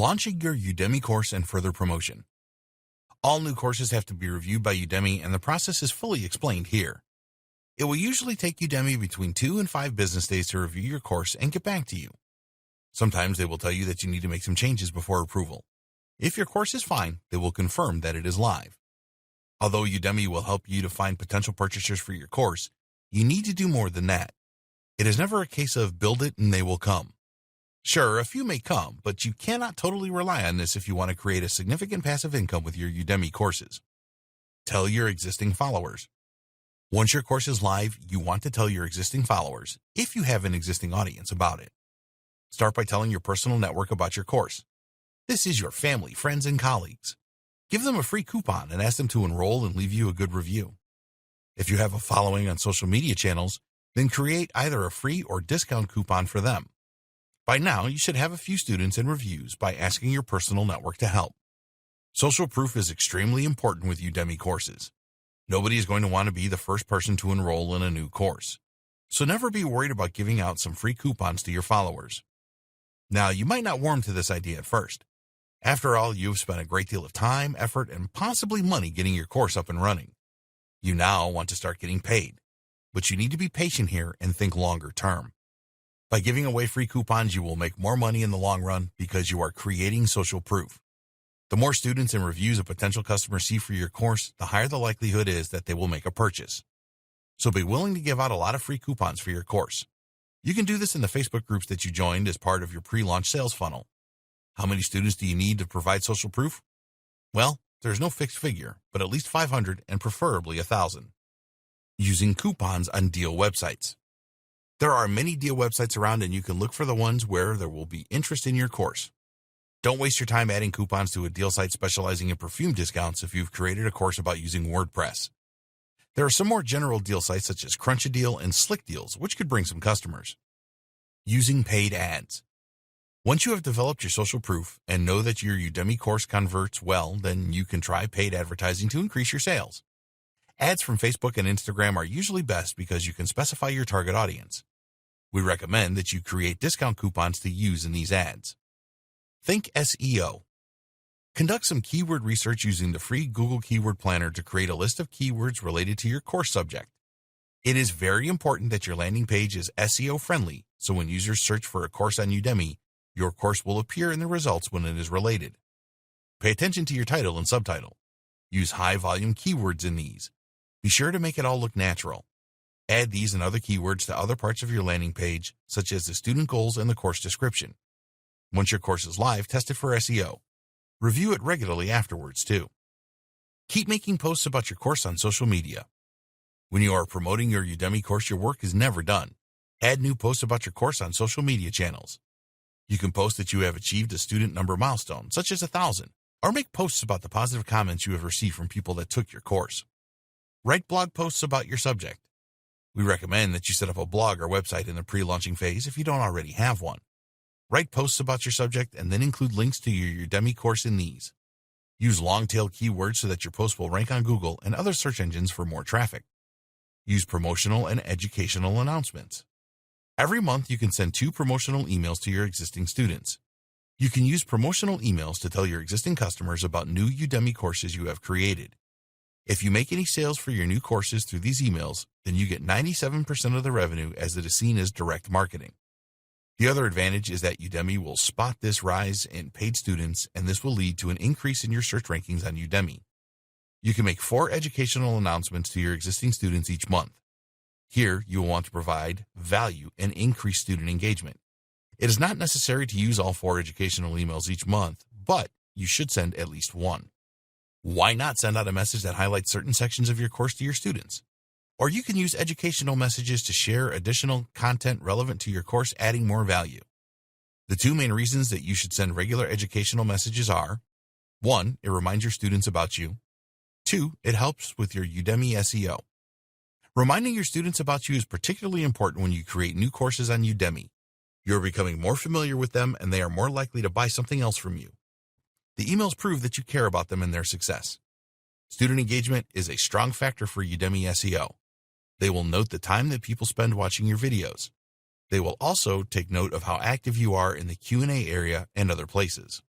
Launching your Udemy course and further promotion. All new courses have to be reviewed by Udemy, and the process is fully explained here. It will usually take Udemy between 2 and 5 business days to review your course and get back to you. Sometimes they will tell you that you need to make some changes before approval. If your course is fine, they will confirm that it is live. Although Udemy will help you to find potential purchasers for your course, you need to do more than that. It is never a case of build it and they will come. Sure, a few may come, but you cannot totally rely on this if you want to create a significant passive income with your Udemy courses. Tell your existing followers. Once your course is live, you want to tell your existing followers, if you have an existing audience, about it. Start by telling your personal network about your course. This is your family, friends, and colleagues. Give them a free coupon and ask them to enroll and leave you a good review. If you have a following on social media channels, then create either a free or discount coupon for them. By now, you should have a few students and reviews by asking your personal network to help. Social proof is extremely important with Udemy courses. Nobody is going to want to be the first person to enroll in a new course. So never be worried about giving out some free coupons to your followers. Now, you might not warm to this idea at first. After all, you've spent a great deal of time, effort, and possibly money getting your course up and running. You now want to start getting paid. But you need to be patient here and think longer term. By giving away free coupons, you will make more money in the long run because you are creating social proof. The more students and reviews a potential customer see for your course, the higher the likelihood is that they will make a purchase. So be willing to give out a lot of free coupons for your course. You can do this in the Facebook groups that you joined as part of your pre-launch sales funnel. How many students do you need to provide social proof? Well, there's no fixed figure, but at least 500 and preferably 1,000. Using coupons on deal websites. There are many deal websites around, and you can look for the ones where there will be interest in your course. Don't waste your time adding coupons to a deal site specializing in perfume discounts if you've created a course about using WordPress. There are some more general deal sites such as Crunch-A-Deal and Slick Deals, which could bring some customers. Using paid ads. Once you have developed your social proof and know that your Udemy course converts well, then you can try paid advertising to increase your sales. Ads from Facebook and Instagram are usually best because you can specify your target audience. We recommend that you create discount coupons to use in these ads. Think SEO. Conduct some keyword research using the free Google Keyword Planner to create a list of keywords related to your course subject. It is very important that your landing page is SEO friendly, so when users search for a course on Udemy, your course will appear in the results when it is related. Pay attention to your title and subtitle. Use high volume keywords in these. Be sure to make it all look natural. Add these and other keywords to other parts of your landing page, such as the student goals and the course description. Once your course is live, test it for SEO. Review it regularly afterwards, too. Keep making posts about your course on social media. When you are promoting your Udemy course, your work is never done. Add new posts about your course on social media channels. You can post that you have achieved a student number milestone, such as 1,000, or make posts about the positive comments you have received from people that took your course. Write blog posts about your subject. We recommend that you set up a blog or website in the pre-launching phase if you don't already have one. Write posts about your subject and then include links to your Udemy course in these. Use long-tail keywords so that your post will rank on Google and other search engines for more traffic. Use promotional and educational announcements. Every month, you can send 2 promotional emails to your existing students. You can use promotional emails to tell your existing customers about new Udemy courses you have created. If you make any sales for your new courses through these emails, then you get 97% of the revenue as it is seen as direct marketing. The other advantage is that Udemy will spot this rise in paid students, and this will lead to an increase in your search rankings on Udemy. You can make 4 educational announcements to your existing students each month. Here, you will want to provide value and increase student engagement. It is not necessary to use all 4 educational emails each month, but you should send at least one. Why not send out a message that highlights certain sections of your course to your students? Or you can use educational messages to share additional content relevant to your course, adding more value. The 2 main reasons that you should send regular educational messages are: 1, it reminds your students about you. 2, it helps with your Udemy SEO. Reminding your students about you is particularly important when you create new courses on Udemy. You are becoming more familiar with them, and they are more likely to buy something else from you. The emails prove that you care about them and their success. Student engagement is a strong factor for Udemy SEO. They will note the time that people spend watching your videos. They will also take note of how active you are in the Q&A area and other places.